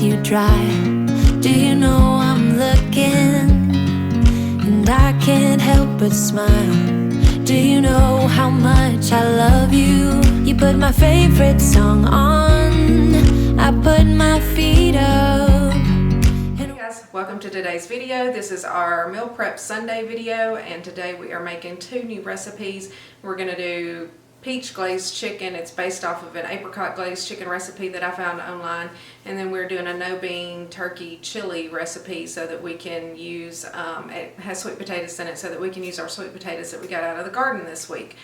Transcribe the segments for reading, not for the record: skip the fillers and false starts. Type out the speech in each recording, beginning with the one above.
you dry. Do you know I'm looking, and I can't help but smile? Do you know how much I love you? You put my favorite song on, I put my feet up. Hey guys, welcome to today's video. This is our meal prep Sunday video, and today we are making two new recipes. We're gonna do peach glazed chicken. It's based off of an apricot glazed chicken recipe that I found online, and then we're doing a no bean turkey chili recipe so that we can use it has sweet potatoes in it, so that we can use our sweet potatoes that we got out of the garden this week.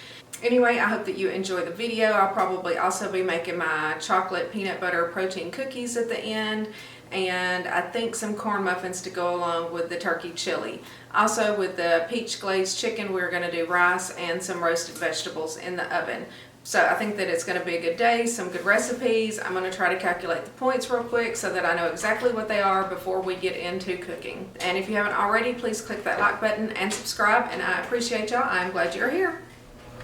Anyway, I hope that you enjoy the video. I'll probably also be making my chocolate peanut butter protein cookies at the end, and I think some corn muffins to go along with the turkey chili. Also, with the peach glazed chicken, we're going to do rice and some roasted vegetables in the oven. So I think that it's going to be a good day, some good recipes. I'm going to try to calculate the points real quick so that I know exactly what they are before we get into cooking. And if you haven't already, please click that like button and subscribe, and I appreciate y'all. I'm glad you're here.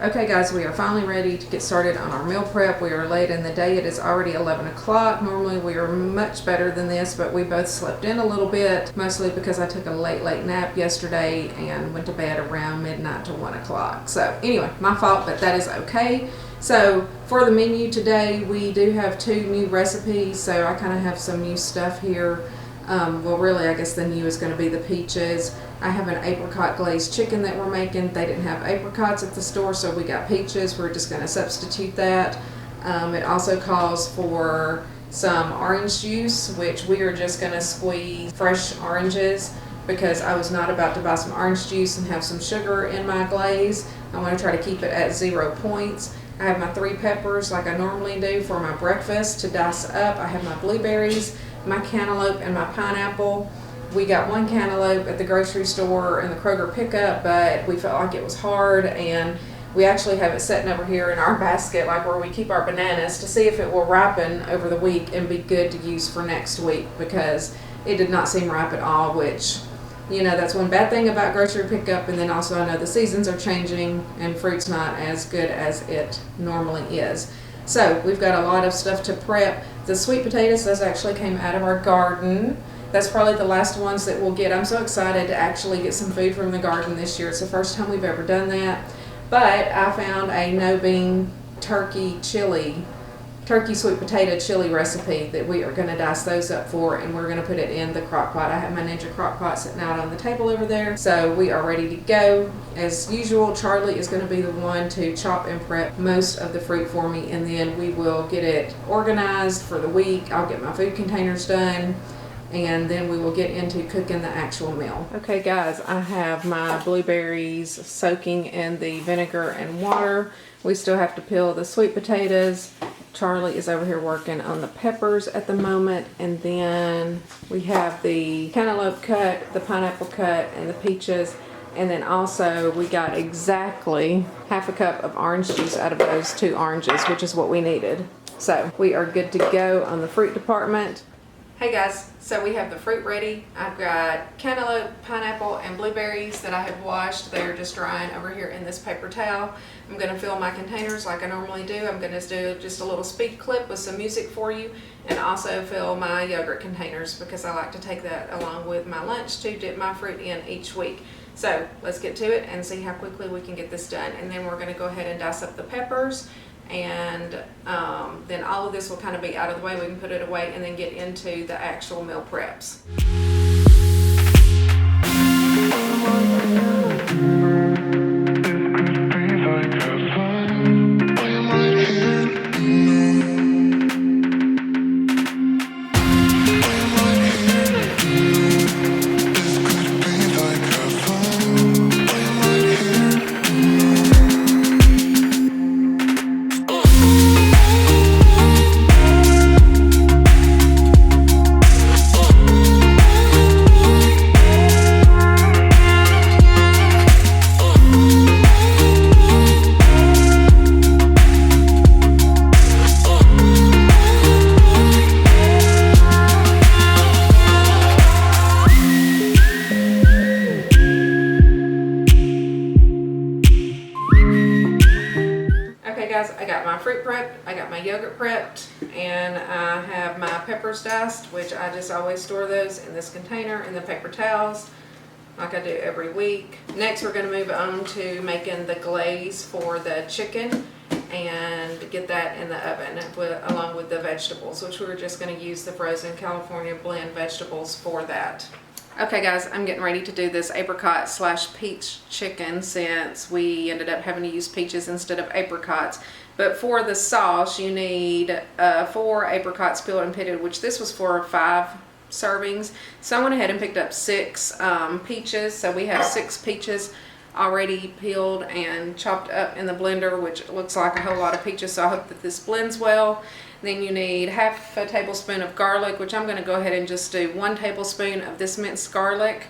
Okay guys, we are finally ready to get started on our meal prep. We are late in the day. It is already 11 o'clock. Normally we are much better than this, but we both slept in a little bit, mostly because I took a late nap yesterday and went to bed around midnight to 1 o'clock. So anyway, my fault, but that is okay. So for the menu today, we do have two new recipes, so I kind of have some new stuff here. Well, really, I guess the new is going to be the peaches. I have an apricot glazed chicken that we're making. They didn't have apricots at the store, so we got peaches. We're just going to substitute that. It also calls for some orange juice, which we are just going to squeeze fresh oranges because I was not about to buy some orange juice and have some sugar in my glaze. I want to try to keep it at 0 points. I have my 3 peppers like I normally do for my breakfast to dice up. I have my blueberries, my cantaloupe, and my pineapple. We got 1 cantaloupe at the grocery store in the Kroger pickup, but we felt like it was hard, and we actually have it sitting over here in our basket, like where we keep our bananas, to see if it will ripen over the week and be good to use for next week, because it did not seem ripe at all, which, you know, that's one bad thing about grocery pickup. And then also I know the seasons are changing and fruit's not as good as it normally is. So we've got a lot of stuff to prep. The sweet potatoes, those actually came out of our garden. That's probably the last ones that we'll get. I'm so excited to actually get some food from the garden this year. It's the first time we've ever done that. But I found a no bean turkey sweet potato chili recipe that we are going to dice those up for, and we're going to put it in the crock pot. I have my Ninja crock pot sitting out on the table over there, so we are ready to go. As usual, Charlie is going to be the one to chop and prep most of the fruit for me, and then we will get it organized for the week. I'll get my food containers done, and then we will get into cooking the actual meal. Okay guys, I have my blueberries soaking in the vinegar and water. We still have to peel the sweet potatoes. Charlie is over here working on the peppers at the moment, and then we have the cantaloupe cut, the pineapple cut, and the peaches, and then also we got exactly ½ a cup of orange juice out of those 2 oranges, which is what we needed. So we are good to go on the fruit department. Hey guys, so we have the fruit ready. I've got cantaloupe, pineapple, and blueberries that I have washed. They're just drying over here in this paper towel. I'm going to fill my containers like I normally do. I'm going to do just a little speed clip with some music for you, and also fill my yogurt containers because I like to take that along with my lunch to dip my fruit in each week. So let's get to it and see how quickly we can get this done. And then we're going to go ahead and dice up the peppers, and then all of this will kind of be out of the way. We can put it away and then get into the actual meal preps. prepped, I got my yogurt prepped, and I have my peppers diced, which I just always store those in this container, and the paper towels, like I do every week. Next, we're going to move on to making the glaze for the chicken and get that in the oven along with the vegetables, which we're just going to use the frozen California blend vegetables for that. Okay guys, I'm getting ready to do this apricot / peach chicken since we ended up having to use peaches instead of apricots. But for the sauce, you need 4 apricots peeled and pitted, which this was for 5 servings. So I went ahead and picked up 6 peaches. So we have 6 peaches already peeled and chopped up in the blender, which looks like a whole lot of peaches. So I hope that this blends well. Then you need half a tablespoon of garlic, which I'm going to go ahead and just do 1 tablespoon of this minced garlic.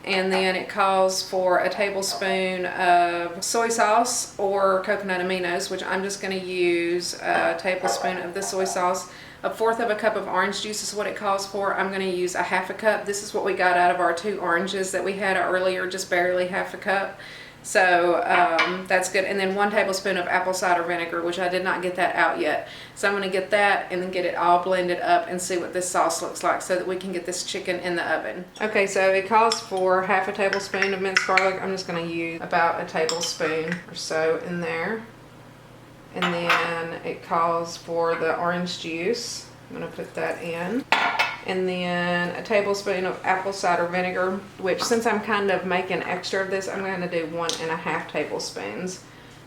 And then it calls for a tablespoon of soy sauce or coconut aminos, which I'm just going to use a tablespoon of the soy sauce. 1/4 cup of orange juice is what it calls for. I'm going to use 1/2 cup. This is what we got out of our 2 oranges that we had earlier, just barely 1/2 cup. So that's good. And then 1 tablespoon of apple cider vinegar, which I did not get that out yet. So I'm going to get that and then get it all blended up and see what this sauce looks like so that we can get this chicken in the oven. Okay, so it calls for 1/2 tablespoon of minced garlic. I'm just going to use about a tablespoon or so in there. And then it calls for the orange juice. I'm going to put that in. And then a tablespoon of apple cider vinegar, which since I'm kind of making extra of this, I'm going to do 1.5 tablespoons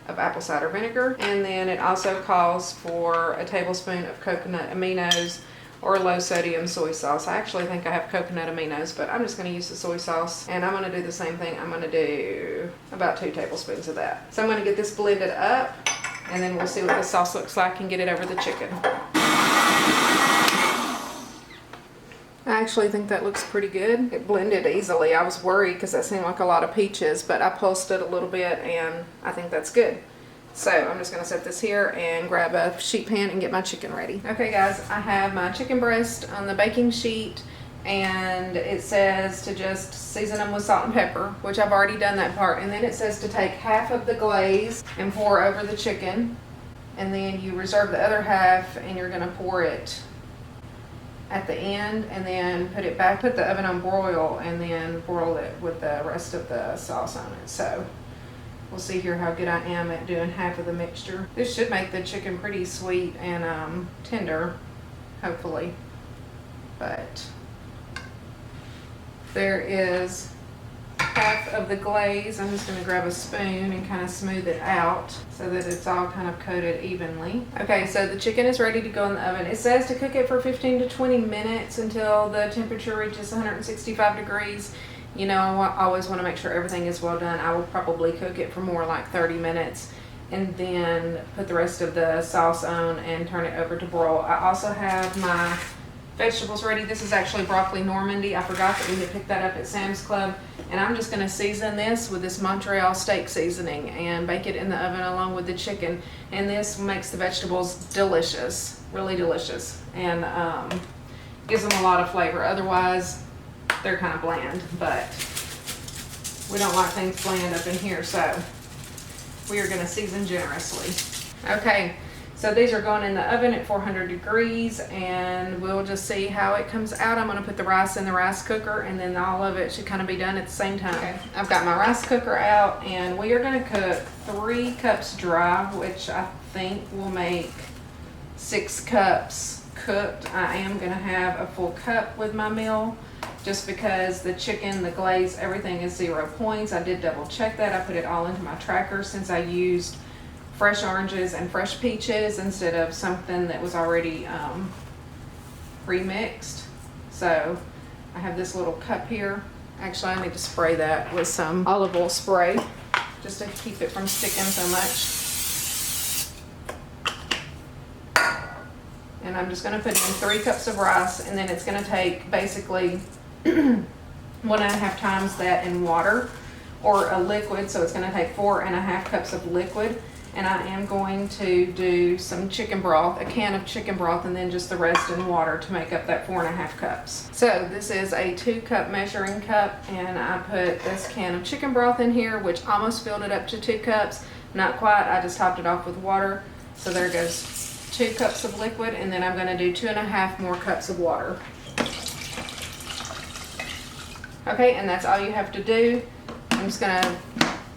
of apple cider vinegar. And then it also calls for a tablespoon of coconut aminos or low sodium soy sauce. I actually think I have coconut aminos, but I'm just going to use the soy sauce. And I'm going to do the same thing. I'm going to do about 2 tablespoons of that. So I'm going to get this blended up, and then we'll see what the sauce looks like and get it over the chicken. I actually think that looks pretty good. It blended easily. I was worried because that seemed like a lot of peaches, but I pulsed it a little bit and I think that's good. So I'm just going to set this here and grab a sheet pan and get my chicken ready. Okay guys, I have my chicken breast on the baking sheet, and it says to just season them with salt and pepper, which I've already done that part. And then it says to take half of the glaze and pour over the chicken, and then you reserve the other half and you're going to pour it at the end, and then put it back, put the oven on broil, and then broil it with the rest of the sauce on it. So we'll see here how good I am at doing half of the mixture. This should make the chicken pretty sweet and tender, hopefully. But there is half of the glaze. I'm just going to grab a spoon and kind of smooth it out so that it's all kind of coated evenly. Okay, so the chicken is ready to go in the oven. It says to cook it for 15 to 20 minutes until the temperature reaches 165 degrees. You know, I always want to make sure everything is well done. I will probably cook it for more like 30 minutes and then put the rest of the sauce on and turn it over to broil. I also have my vegetables ready. This is actually broccoli Normandy. I forgot that we had picked that up at Sam's Club. And I'm just going to season this with this Montreal steak seasoning and bake it in the oven along with the chicken. And this makes the vegetables delicious, really delicious, and gives them a lot of flavor. Otherwise, they're kind of bland, but we don't like things bland up in here, so we are going to season generously. Okay. So these are going in the oven at 400 degrees, and we'll just see how it comes out. I'm going to put the rice in the rice cooker, and then all of it should kind of be done at the same time. Okay. I've got my rice cooker out, and we are going to cook 3 cups dry, which I think will make 6 cups cooked. I am going to have a full cup with my meal, just because the chicken, the glaze, everything is 0 points. I did double check that. I put it all into my tracker since I used fresh oranges and fresh peaches instead of something that was already pre-mixed. So I have this little cup here. Actually, I need to spray that with some olive oil spray just to keep it from sticking so much. And I'm just going to put in 3 cups of rice, and then it's going to take basically 1.5 times that in water or a liquid. So it's going to take 4.5 cups of liquid. And I am going to do some chicken broth, a can of chicken broth, and then just the rest in water to make up that 4.5 cups. So this is a 2-cup measuring cup, and I put this can of chicken broth in here, which almost filled it up to 2 cups. Not quite, I just topped it off with water. So there goes 2 cups of liquid, and then I'm going to do 2.5 more cups of water. Okay, and that's all you have to do. I'm just going to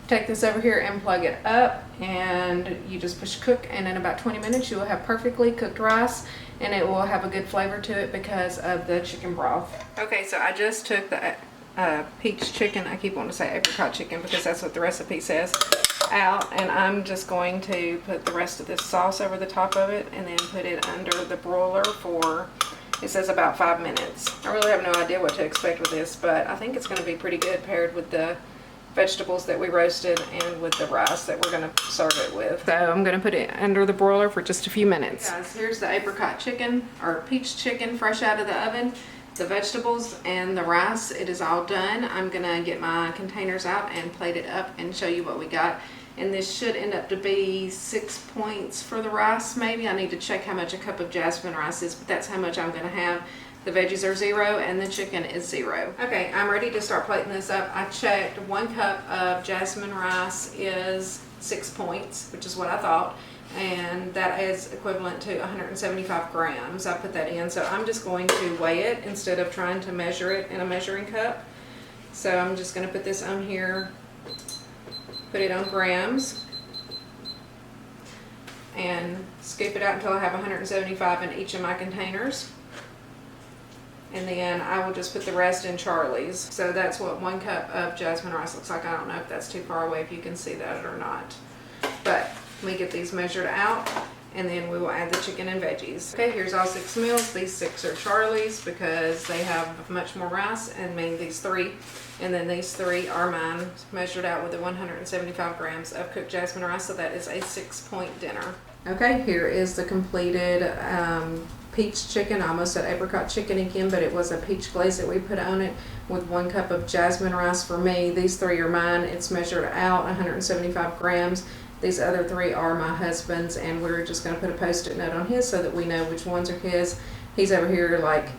take this over here and plug it up, and you just push cook, and in about 20 minutes you will have perfectly cooked rice, and it will have a good flavor to it because of the chicken broth. Okay, so I just took the peach chicken, I keep wanting to say apricot chicken because that's what the recipe says, out, and I'm just going to put the rest of this sauce over the top of it and then put it under the broiler for, it says about 5 minutes. I really have no idea what to expect with this, but I think it's going to be pretty good paired with the vegetables that we roasted and with the rice that we're going to serve it with. So I'm going to put it under the broiler for just a few minutes. Guys, here's the apricot chicken, or peach chicken, fresh out of the oven. The vegetables and the rice, it is all done. I'm going to get my containers out and plate it up and show you what we got. And this should end up to be 6 points for the rice, maybe. I need to check how much a cup of jasmine rice is, but that's how much I'm going to have. The veggies are 0 and the chicken is 0. Okay, I'm ready to start plating this up. I checked 1 cup of jasmine rice is 6 points, which is what I thought. And that is equivalent to 175 grams. I put that in, so I'm just going to weigh it instead of trying to measure it in a measuring cup. So I'm just going to put this on here, put it on grams, and scoop it out until I have 175 in each of my containers. And then I will just put the rest in Charlie's. So that's what 1 cup of jasmine rice looks like. I don't know if that's too far away, if you can see that or not. But we get these measured out, and then we will add the chicken and veggies. Okay, here's all 6 meals. These 6 are Charlie's because they have much more rice, and these 3. And then these 3 are mine, measured out with the 175 grams of cooked jasmine rice. So that is a 6-point dinner. Okay, here is the completed peach chicken. I almost said apricot chicken again, but it was a peach glaze that we put on it with 1 cup of jasmine rice for me. These 3 are mine. It's measured out 175 grams. These other 3 are my husband's, and we're just going to put a post-it note on his so that we know which ones are his. He's over here like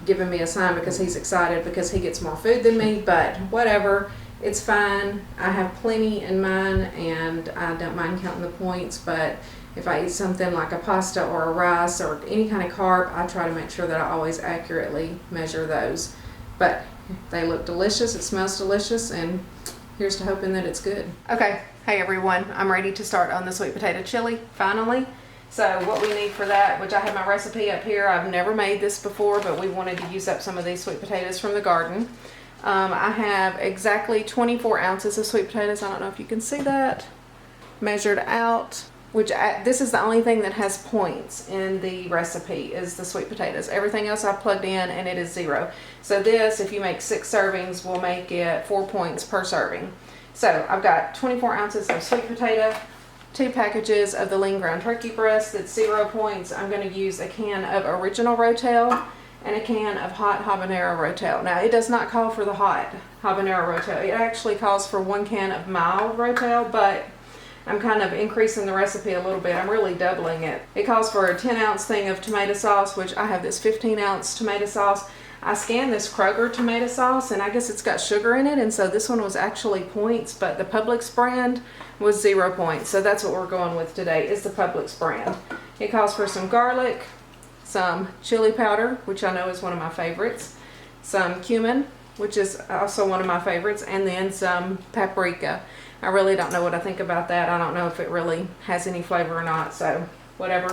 giving me a sign because he's excited because he gets more food than me, but whatever, it's fine. I have plenty in mine and I don't mind counting the points, but if I eat something like a pasta or a rice or any kind of carb, I try to make sure that I always accurately measure those. But they look delicious, it smells delicious, and here's to hoping that it's good. Okay, hey everyone, I'm ready to start on the sweet potato chili, finally. So what we need for that, which I have my recipe up here, I've never made this before, but we wanted to use up some of these sweet potatoes from the garden. I have exactly 24 ounces of sweet potatoes. I don't know if you can see that, measured out, which this is the only thing that has points in the recipe is the sweet potatoes. Everything else I've plugged in and it is 0. So this, if you make 6 servings, will make it 4 points per serving. So I've got 24 ounces of sweet potato, 2 packages of the lean ground turkey breast, that's 0 points. I'm going to use a can of original Rotel and a can of hot habanero Rotel. Now it does not call for the hot habanero Rotel. It actually calls for 1 can of mild Rotel, but I'm kind of increasing the recipe a little bit. I'm really doubling it. It calls for a 10-ounce thing of tomato sauce, which I have this 15-ounce tomato sauce. I scanned this Kroger tomato sauce, and I guess it's got sugar in it, and so this one was actually points, but the Publix brand was 0 points. So that's what we're going with today, is the Publix brand. It calls for some garlic, some chili powder, which I know is one of my favorites, some cumin, which is also one of my favorites, and then some paprika. I really don't know what I think about that. I don't know if it really has any flavor or not, so whatever.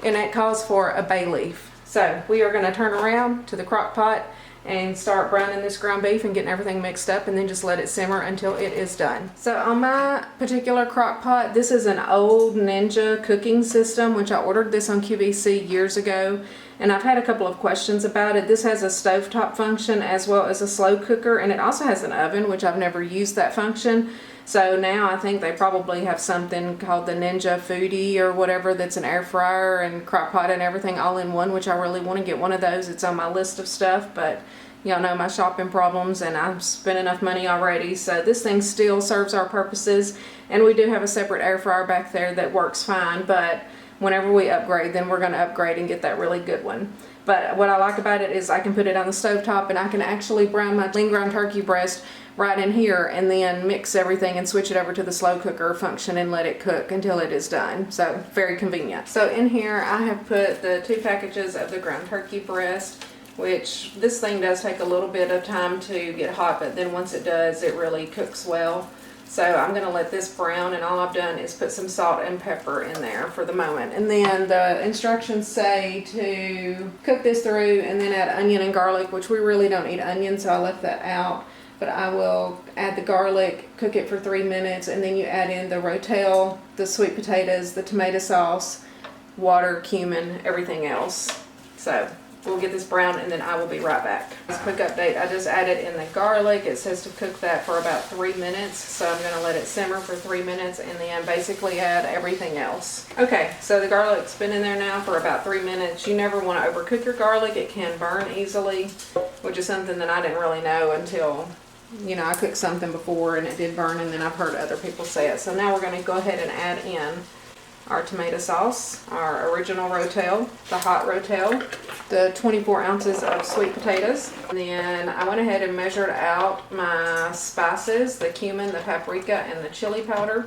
And it calls for a bay leaf. So we are going to turn around to the crock pot and start browning this ground beef and getting everything mixed up, and then just let it simmer until it is done. So on my particular crock pot, this is an old Ninja cooking system, which I ordered this on QVC years ago, and I've had a couple of questions about it. This has a stovetop function as well as a slow cooker, and it also has an oven, which I've never used that function. So now I think they probably have something called the Ninja Foodie or whatever, that's an air fryer and crock pot and everything all in one, which I really want to get one of those. It's on my list of stuff, but y'all know my shopping problems and I've spent enough money already. So this thing still serves our purposes, and we do have a separate air fryer back there that works fine, but whenever we upgrade, then we're going to upgrade and get that really good one. But what I like about it is I can put it on the stovetop, and I can actually brown my lean ground turkey breast right in here, and then mix everything and switch it over to the slow cooker function and let it cook until it is done. So very convenient. So in here I have put the 2 packages of the ground turkey breast, which this thing does take a little bit of time to get hot, but then once it does, it really cooks well. So I'm going to let this brown, and all I've done is put some salt and pepper in there for the moment. And then the instructions say to cook this through and then add onion and garlic, which we really don't eat onion, so I left that out. But I will add the garlic, cook it for 3 minutes, and then you add in the rotel, the sweet potatoes, the tomato sauce, water, cumin, everything else. So we'll get this brown, and then I will be right back. Just a quick update, I just added in the garlic. It says to cook that for about 3 minutes, so I'm gonna let it simmer for 3 minutes and then basically add everything else. Okay, so the garlic's been in there now for about 3 minutes. You never wanna overcook your garlic. It can burn easily, which is something that I didn't really know until, you know, I cooked something before and it did burn, and then I've heard other people say it. So now we're gonna go ahead and add in our tomato sauce, our original rotel, the hot rotel, the 24 ounces of sweet potatoes. And then I went ahead and measured out my spices, the cumin, the paprika, and the chili powder.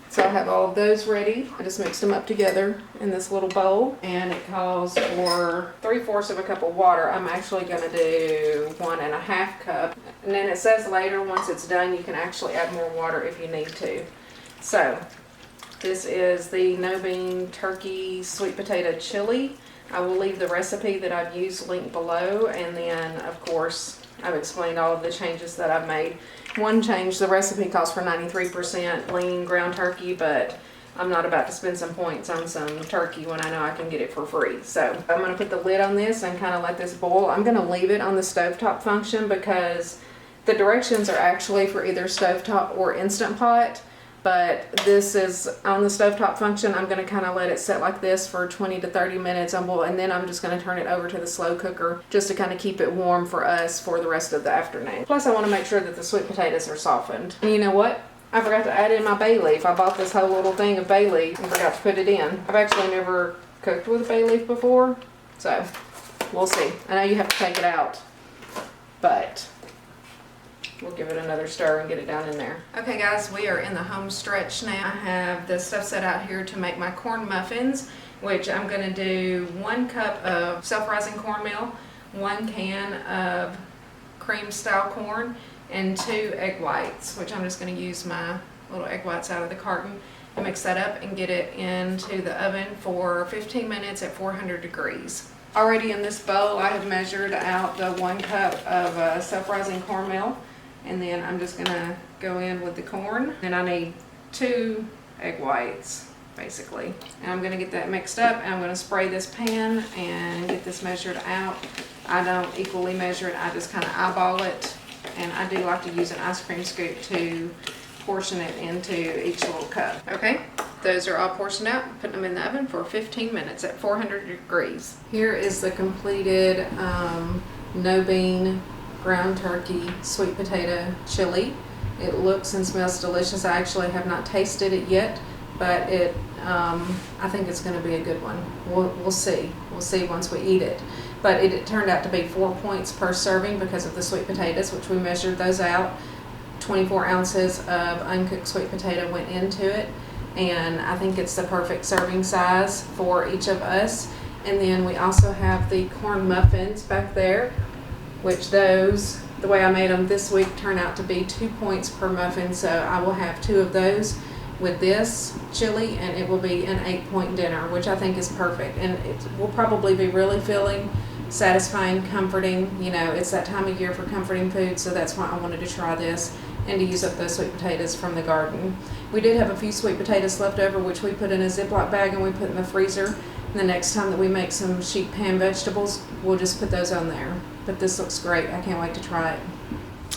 So I have all of those ready. I just mixed them up together in this little bowl, and it calls for 3/4 of a cup of water. I'm actually gonna do 1.5 cups. And then it says later, once it's done, you can actually add more water if you need to. So this is the no bean turkey sweet potato chili. I will leave the recipe that I've used linked below, and then of course I've explained all of the changes that I've made. One change, the recipe calls for 93% lean ground turkey, but I'm not about to spend some points on some turkey when I know I can get it for free. So I'm going to put the lid on this and kind of let this boil. I'm going to leave it on the stovetop function because the directions are actually for either stovetop or Instant Pot. But this is on the stovetop function. I'm going to kind of let it sit like this for 20 to 30 minutes, and then I'm just going to turn it over to the slow cooker just to kind of keep it warm for us for the rest of the afternoon. Plus I want to make sure that the sweet potatoes are softened. And you know what? I forgot to add in my bay leaf. I bought this whole little thing of bay leaf and forgot to put it in. I've actually never cooked with bay leaf before, so we'll see. I know you have to take it out, but we'll give it another stir and get it down in there. Okay guys, we are in the home stretch now. I have the stuff set out here to make my corn muffins, which I'm going to do 1 cup of self-rising cornmeal, 1 can of cream style corn, and 2 egg whites, which I'm just going to use my little egg whites out of the carton and mix that up and get it into the oven for 15 minutes at 400 degrees. Already in this bowl I have measured out the 1 cup of self-rising cornmeal. And then I'm just gonna go in with the corn. And I need 2 egg whites, basically. And I'm gonna get that mixed up, and I'm gonna spray this pan and get this measured out. I don't equally measure it, I just kind of eyeball it. And I do like to use an ice cream scoop to portion it into each little cup. Okay, those are all portioned out. Putting them in the oven for 15 minutes at 400 degrees. Here is the completed no bean ground turkey sweet potato chili. It looks and smells delicious. I actually have not tasted it yet, but I think it's going to be a good one. We'll see. We'll see once we eat it. But it turned out to be 4 points per serving because of the sweet potatoes, which we measured those out. 24 ounces of uncooked sweet potato went into it, and I think it's the perfect serving size for each of us. And then we also have the corn muffins back there, which those, the way I made them this week, turn out to be 2 points per muffin. So I will have 2 of those with this chili, and it will be an 8-point dinner, which I think is perfect. And it will probably be really filling, satisfying, comforting. You know, it's that time of year for comforting food, so that's why I wanted to try this and to use up those sweet potatoes from the garden. We did have a few sweet potatoes left over, which we put in a Ziploc bag and we put in the freezer. And the next time that we make some sheet pan vegetables, we'll just put those on there. But this looks great. I can't wait to try it.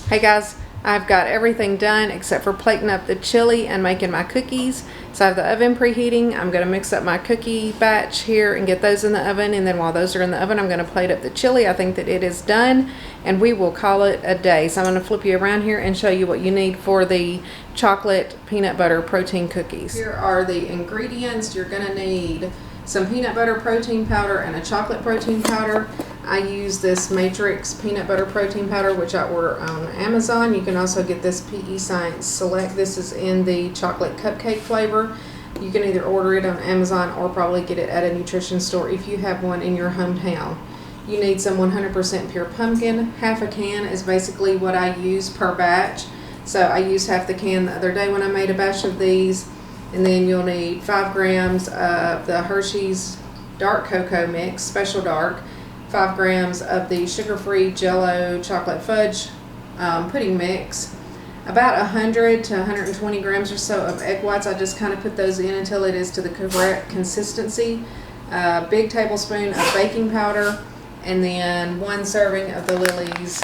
Hey guys, I've got everything done except for plating up the chili and making my cookies. So I have the oven preheating. I'm going to mix up my cookie batch here and get those in the oven. And then while those are in the oven, I'm going to plate up the chili. I think that it is done, and we will call it a day. So I'm going to flip you around here and show you what you need for the chocolate peanut butter protein cookies. Here are the ingredients. You're going to need some peanut butter protein powder, and a chocolate protein powder. I use this Matrix peanut butter protein powder, which I order on Amazon. You can also get this PE Science Select. This is in the chocolate cupcake flavor. You can either order it on Amazon or probably get it at a nutrition store if you have one in your hometown. You need some 100% pure pumpkin. Half a can is basically what I use per batch. So I used half the can the other day when I made a batch of these. And then you'll need 5 grams of the Hershey's dark cocoa mix, special dark, 5 grams of the sugar-free Jello chocolate fudge pudding mix, about 100 to 120 grams or so of egg whites. I just kind of put those in until it is to the correct consistency. A big tablespoon of baking powder, and then 1 serving of the Lily's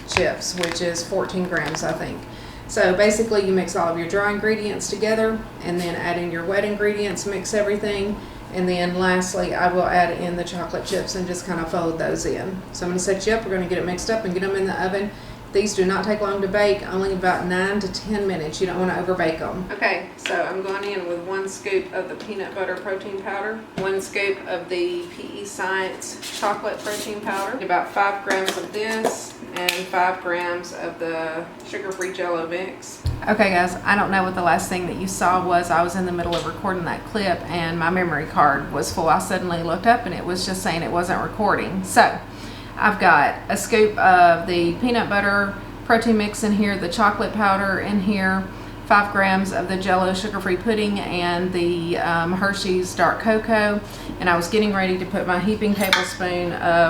chips, which is 14 grams, I think. So basically you mix all of your dry ingredients together and then add in your wet ingredients, mix everything, and then lastly I will add in the chocolate chips and just kind of fold those in. So I'm going to set you up. We're going to get it mixed up and get them in the oven. These do not take long to bake, only about 9 to 10 minutes. You don't want to over bake them. Okay, so I'm going in with 1 scoop of the peanut butter protein powder, 1 scoop of the PE Science chocolate protein powder, about 5 grams of this, and 5 grams of the sugar-free Jello mix. Okay guys, I don't know what the last thing that you saw was. I was in the middle of recording that clip and my memory card was full. I suddenly looked up and it was just saying it wasn't recording. So I've got a scoop of the peanut butter protein mix in here, the chocolate powder in here, 5 grams of the Jello sugar-free pudding, and the Hershey's dark cocoa. And I was getting ready to put my heaping tablespoon of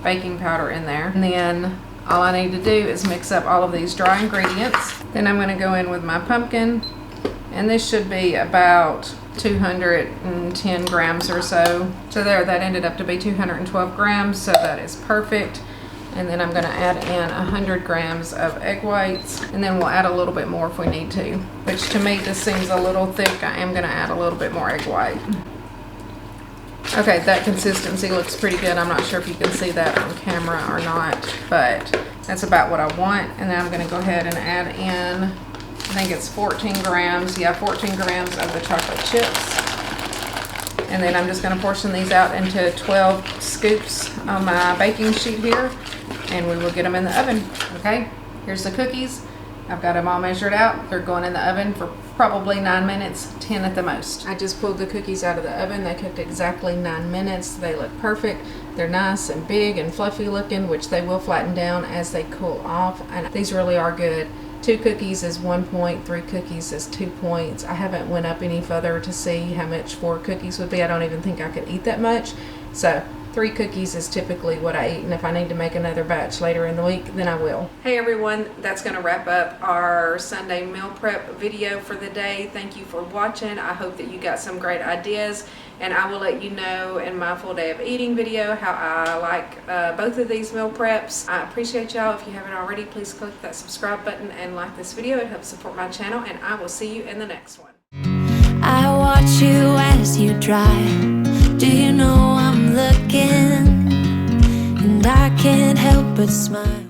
baking powder in there. And then all I need to do is mix up all of these dry ingredients. Then I'm going to go in with my pumpkin, and this should be about 210 grams or so. So there, that ended up to be 212 grams, so that is perfect. And then I'm going to add in 100 grams of egg whites, and then we'll add a little bit more if we need to, which to me this seems a little thick. I am going to add a little bit more egg white. Okay, that consistency looks pretty good. I'm not sure if you can see that on camera or not, but that's about what I want. And then I'm going to go ahead and add in, I think it's 14 grams. Yeah, 14 grams of the chocolate chips. And then I'm just going to portion these out into 12 scoops on my baking sheet here, and we will get them in the oven. Okay, here's the cookies. I've got them all measured out. They're going in the oven for probably 9 minutes, 10 at the most. I just pulled the cookies out of the oven. They cooked exactly 9 minutes. They look perfect. They're nice and big and fluffy looking, which they will flatten down as they cool off. And these really are good. 2 cookies is 1 point, 3 cookies is 2 points. I haven't went up any further to see how much 4 cookies would be. I don't even think I could eat that much. So 3 cookies is typically what I eat, and if I need to make another batch later in the week, then I will. Hey everyone, that's going to wrap up our Sunday meal prep video for the day. Thank you for watching. I hope that you got some great ideas, and I will let you know in my full day of eating video how I like both of these meal preps. I appreciate y'all. If you haven't already, please click that subscribe button and like this video. It helps support my channel, and I will see you in the next one. I watch you as you drive. Do you know I'm looking? And I can't help but smile.